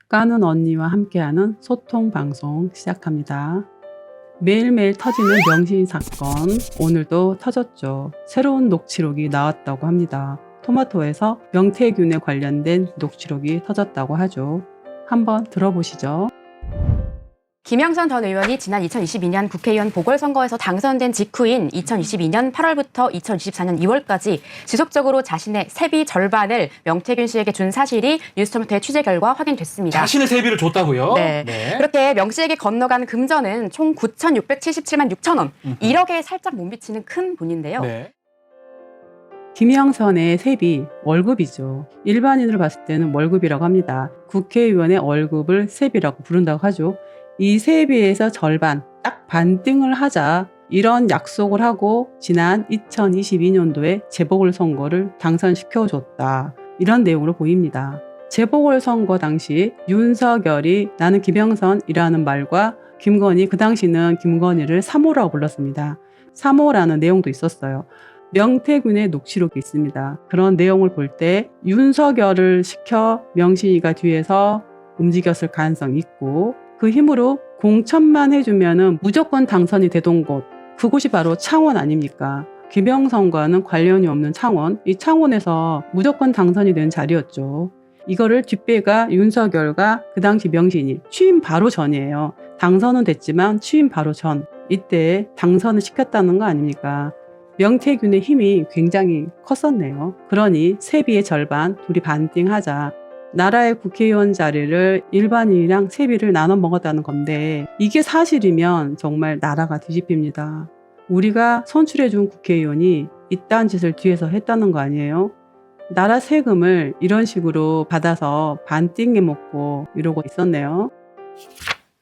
까는 언니와 함께하는 소통 방송 시작합니다. 매일매일 터지는 명시인 사건, 오늘도 터졌죠. 새로운 녹취록이 나왔다고 합니다. 토마토에서 명태균에 관련된 녹취록이 터졌다고 하죠. 한번 들어보시죠. 김영선 전 의원이 지난 2022년 국회의원 보궐선거에서 당선된 직후인 2022년 8월부터 2024년 2월까지 지속적으로 자신의 세비 절반을 명태균 씨에게 준 사실이 뉴스토마토의 취재 결과 확인됐습니다. 자신의 세비를 줬다고요? 네. 그렇게 명 씨에게 건너간 금전은 총 9,677만 6천 원, 1억에 살짝 못 미치는 큰 돈인데요. 네. 김영선의 세비, 월급이죠. 일반인으로 봤을 때는 월급이라고 합니다. 국회의원의 월급을 세비라고 부른다고 하죠. 이 세비에서 절반, 딱 반등을 하자 이런 약속을 하고 지난 2022년도에 재보궐선거를 당선시켜줬다. 이런 내용으로 보입니다. 재보궐선거 당시 윤석열이 나는 김영선이라는 말과 김건희, 그 당시는 김건희를 3호라고 불렀습니다. 3호라는 내용도 있었어요. 명태균의 녹취록이 있습니다. 그런 내용을 볼 때 윤석열을 시켜 명신이가 뒤에서 움직였을 가능성이 있고 그 힘으로 공천만 해주면은 무조건 당선이 되던 곳, 그곳이 바로 창원 아닙니까? 김영선과는 관련이 없는 창원, 이 창원에서 무조건 당선이 된 자리였죠. 이거를 뒷배가 윤석열과 그 당시 명신이 취임 바로 전이에요. 당선은 됐지만 취임 바로 전, 이때 당선을 시켰다는 거 아닙니까? 명태균의 힘이 굉장히 컸었네요. 그러니 세비의 절반, 둘이 반띵하자. 나라의 국회의원 자리를 일반인이랑 세비를 나눠 먹었다는 건데 이게 사실이면 정말 나라가 뒤집힙니다. 우리가 선출해준 국회의원이 이딴 짓을 뒤에서 했다는 거 아니에요? 나라 세금을 이런 식으로 받아서 반띵해 먹고 이러고 있었네요.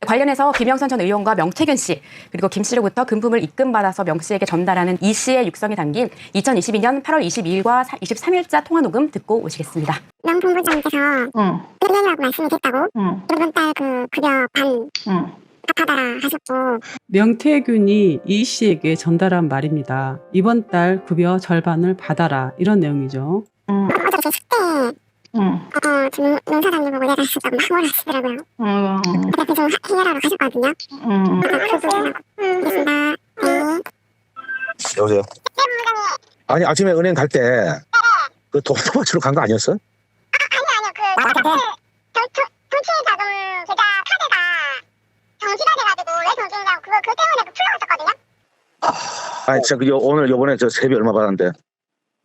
관련해서 김영선 전 의원과 명태균 씨 그리고 김 씨로부터 금품을 입금받아서 명 씨에게 전달하는 이 씨의 육성이 담긴 2022년 8월 22일과 23일자 통화 녹음 듣고 오시겠습니다. 명 본부장께서 은행이라고 말씀을 했다고 이번 달 그 급여 반 갚아달라 하셨고 명태균이 이 씨에게 전달한 말입니다. 이번 달 급여 절반을 받아라 이런 내용이죠. 어제 제 숙대 지금 농사장님 보고 내가 했었다고 막 뭐라 하시더라고요. 그래서 좀 해결하러 가셨거든요. 알겠습니다. 네. 여보세요? 아니 아침에 은행 갈 때 그 도마치로 간 거 아니었어? 아니요. 전체 자금 계좌 카드가 정지가 돼가지고 왜 정지냐고 그거 그 때문에 풀려갔었거든요. 아니 진짜 오늘 요번에 저 세비 얼마 받았는데? 어제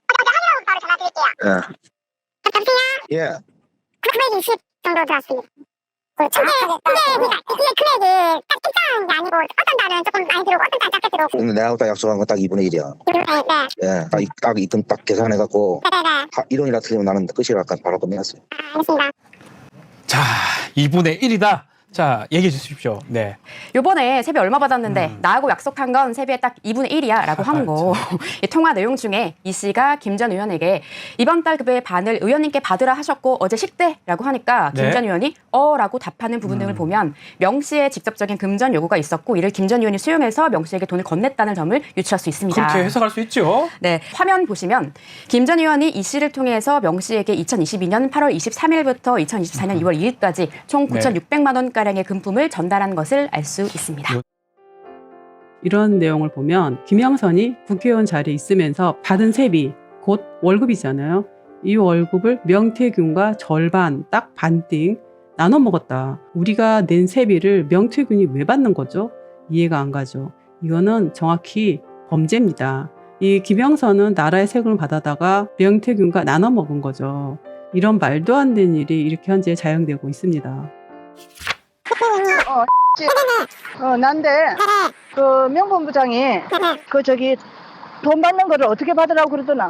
확인하고 바로 전화 드릴게요. 여보세요? 예. 920 정도 들었습니다. 이게 금액이 딱 일정한 게 아니고 어떤 달은 조금 많이 들어오고 어떤 달은 작게 들어오고. 근데 내가 딱 약속한 건 딱 2분의 1이야. 네. 예. 딱 입금 딱 계산해갖고 네네네. 이론이라 틀리면 나는 끝이라 바로 끝내놨어요. 알겠습니다. 자, 2분의 1이다. 자, 얘기해 주십시오. 네. 요번에 세비 얼마 받았는데 나하고 약속한 건 세비의 딱 2분의 1이야 라고 하는 거. 이 통화 내용 중에 이 씨가 김 전 의원에게 이번 달 급여의 반을 의원님께 받으라 하셨고 어제 식대라고 하니까 김 전 네. 의원이 라고 답하는 부분 등을 보면 명 씨의 직접적인 금전 요구가 있었고 이를 김 전 의원이 수용해서 명 씨에게 돈을 건넸다는 점을 유추할 수 있습니다. 그렇게 해석할 수 있죠. 네, 화면 보시면 김 전 의원이 이 씨를 통해서 명 씨에게 2022년 8월 23일부터 2024년 2월 2일까지 총 9,600만 원가량의 금품을 전달한 것을 알 수 있습니다. 이런 내용을 보면 김영선이 국회의원 자리에 있으면서 받은 세비, 곧 월급이잖아요. 이 월급을 명태균과 절반, 딱 반띵 나눠 먹었다. 우리가 낸 세비를 명태균이 왜 받는 거죠? 이해가 안 가죠. 이거는 정확히 범죄입니다. 이 김영선은 나라의 세금을 받아다가 명태균과 나눠 먹은 거죠. 이런 말도 안 되는 일이 이렇게 현재 자행되고 있습니다. 난데 그 명본부장이 그 저기 돈 받는 거를 어떻게 받으라고 그러더나?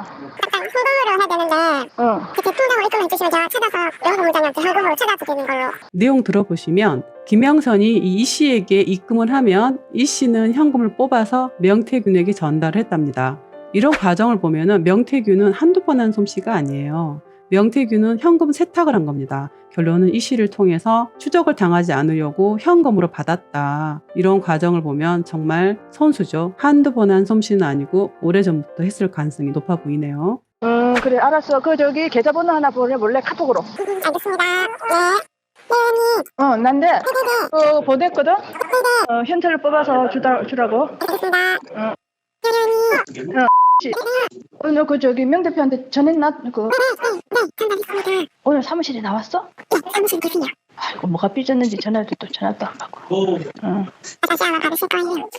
현금으로 해야 되는데 그때 통장을 입금해 주시면 제가 찾아서 명본부장님한테 현금으로 찾아드리는 걸로. 내용 들어보시면 김영선이 이 씨에게 입금을 하면 이 씨는 현금을 뽑아서 명태균에게 전달했답니다. 이런 과정을 보면은 명태균은 한두 번 한 솜씨가 아니에요. 명태균은 현금 세탁을 한 겁니다. 결론은 이 씨를 통해서 추적을 당하지 않으려고 현금으로 받았다. 이런 과정을 보면 정말 선수죠. 한두 번 한 솜씨는 아니고 오래전부터 했을 가능성이 높아 보이네요. 그래 알았어. 그 저기 계좌번호 하나 보내볼래? 카톡으로. 알겠습니다. 네. 네, 난데 보냈거든. 현찰을 뽑아서 주라고. 너 저기 명 대표한테 전했나? 오늘 사무실에 나왔어? 사무실 대표요. 아이고 뭐가 삐졌는지 전화도 안 받고. 다시 아마 받으실 거예요.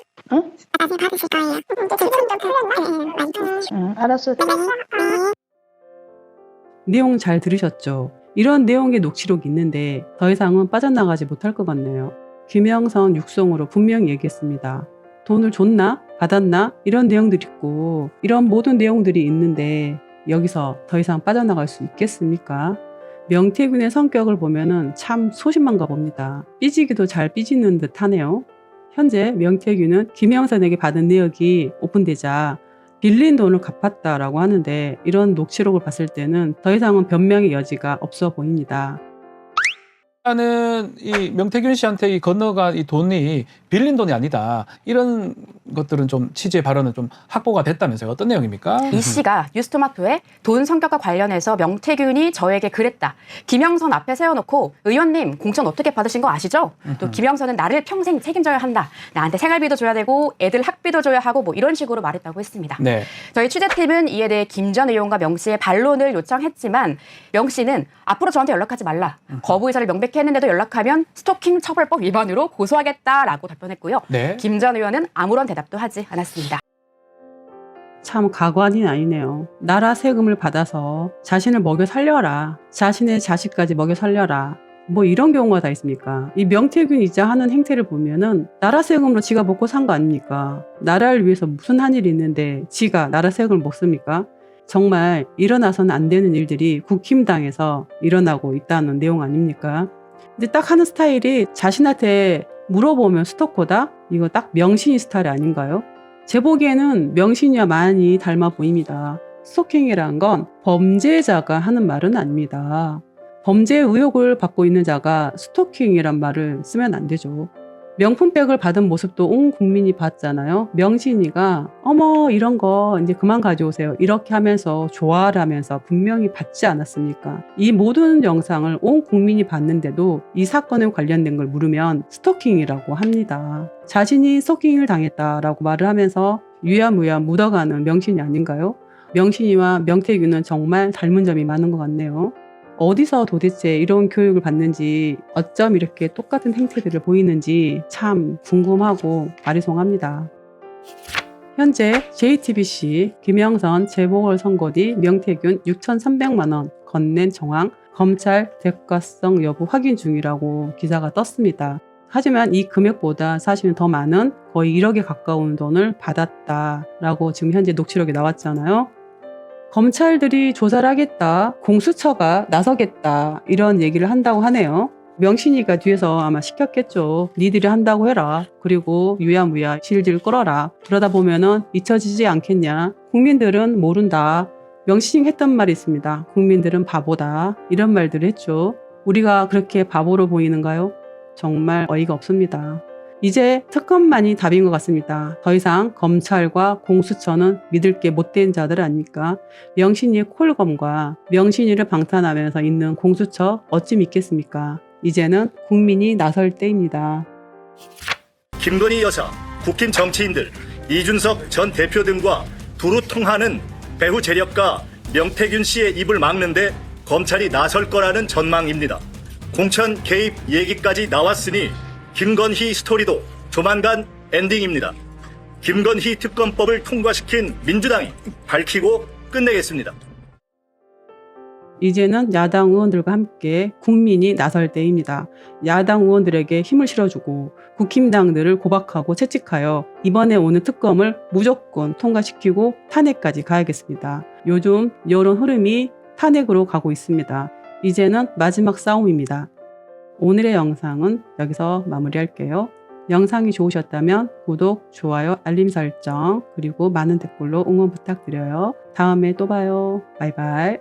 다시 받으실 거예요. 지금 좀 풀렸나? 많이 풀렸어요. 알았어. 내용 잘 들으셨죠? 이런 내용의 녹취록이 있는데 더 이상은 빠져나가지 못할 것 같네요. 김영선 육성으로 분명히 얘기했습니다. 돈을 줬나? 받았나? 이런 내용들이 있고 이런 모든 내용들이 있는데 여기서 더 이상 빠져나갈 수 있겠습니까? 명태균의 성격을 보면은 참 소심한가 봅니다. 삐지기도 잘 삐지는 듯 하네요. 현재 명태균은 김영선에게 받은 내역이 오픈되자 빌린 돈을 갚았다라고 하는데 이런 녹취록을 봤을 때는 더 이상은 변명의 여지가 없어 보입니다. 일단은 이 명태균 씨한테 이 건너간 이 돈이 빌린 돈이 아니다. 이런 것들은 좀 취재 발언은 좀 확보가 됐다면서요. 어떤 내용입니까? 이 씨가 뉴스토마토에 돈 성격과 관련해서 명태균이 저에게 그랬다. 김영선 앞에 세워놓고 의원님 공천 어떻게 받으신 거 아시죠? 또 김영선은 나를 평생 책임져야 한다. 나한테 생활비도 줘야 되고 애들 학비도 줘야 하고 뭐 이런 식으로 말했다고 했습니다. 네. 저희 취재팀은 이에 대해 김 전 의원과 명 씨의 반론을 요청했지만 명 씨는 앞으로 저한테 연락하지 말라. 거부 의사를 명백히 했는데도 연락하면 스토킹 처벌법 위반으로 고소하겠다라고 답변했고요. 네. 김 전 의원은 아무런 대답도 하지 않았습니다. 참 가관이 아니네요. 나라 세금을 받아서 자신을 먹여 살려라. 자신의 자식까지 먹여 살려라. 뭐 이런 경우가 다 있습니까? 이 명태균 이자 하는 행태를 보면은 나라 세금으로 지가 먹고 산 거 아닙니까? 나라를 위해서 무슨 한 일이 있는데 지가 나라 세금을 먹습니까? 정말 일어나서는 안 되는 일들이 국힘당에서 일어나고 있다는 내용 아닙니까? 근데 딱 하는 스타일이 자신한테 물어보면 스토커다? 이거 딱 명신이 스타일 아닌가요? 제 보기에는 명신이와 많이 닮아 보입니다. 스토킹이란 건 범죄자가 하는 말은 아닙니다. 범죄 의혹을 받고 있는 자가 스토킹이란 말을 쓰면 안 되죠. 명품백을 받은 모습도 온 국민이 봤잖아요. 명신이가 어머 이런 거 이제 그만 가져오세요. 이렇게 하면서 좋아하라면서 분명히 받지 않았습니까? 이 모든 영상을 온 국민이 봤는데도 이 사건에 관련된 걸 물으면 스토킹이라고 합니다. 자신이 스토킹을 당했다라고 말을 하면서 유야무야 묻어가는 명신이 아닌가요? 명신이와 명태균은 정말 닮은 점이 많은 것 같네요. 어디서 도대체 이런 교육을 받는지 어쩜 이렇게 똑같은 행태들을 보이는지 참 궁금하고 아리송합니다. 현재 JTBC 김영선 재보궐선거 뒤 명태균 6,300만 원 건넨 정황 검찰 대가성 여부 확인 중이라고 기사가 떴습니다. 하지만 이 금액보다 사실은 더 많은 거의 1억에 가까운 돈을 받았다라고 지금 현재 녹취록에 나왔잖아요. 검찰들이 조사를 하겠다, 공수처가 나서겠다 이런 얘기를 한다고 하네요. 명신이가 뒤에서 아마 시켰겠죠. 니들이 한다고 해라. 그리고 유야무야 질질 끌어라. 그러다 보면은 잊혀지지 않겠냐. 국민들은 모른다. 명신이 했던 말이 있습니다. 국민들은 바보다. 이런 말들을 했죠. 우리가 그렇게 바보로 보이는가요? 정말 어이가 없습니다. 이제 특검만이 답인 것 같습니다. 더 이상 검찰과 공수처는 믿을 게 못된 자들 아닙니까? 명신이의 콜검과 명신이를 방탄하면서 있는 공수처 어찌 믿겠습니까? 이제는 국민이 나설 때입니다. 김건희 여사, 국힘 정치인들, 이준석 전 대표 등과 두루 통하는 배후 재력가 명태균 씨의 입을 막는데 검찰이 나설 거라는 전망입니다. 공천 개입 얘기까지 나왔으니 김건희 스토리도 조만간 엔딩입니다. 김건희 특검법을 통과시킨 민주당이 밝히고 끝내겠습니다. 이제는 야당 의원들과 함께 국민이 나설 때입니다. 야당 의원들에게 힘을 실어주고 국힘당들을 고박하고 채찍하여 이번에 오는 특검을 무조건 통과시키고 탄핵까지 가야겠습니다. 요즘 여론 흐름이 탄핵으로 가고 있습니다. 이제는 마지막 싸움입니다. 오늘의 영상은 여기서 마무리할게요. 영상이 좋으셨다면 구독, 좋아요, 알림 설정, 그리고 많은 댓글로 응원 부탁드려요. 다음에 또 봐요. 바이바이.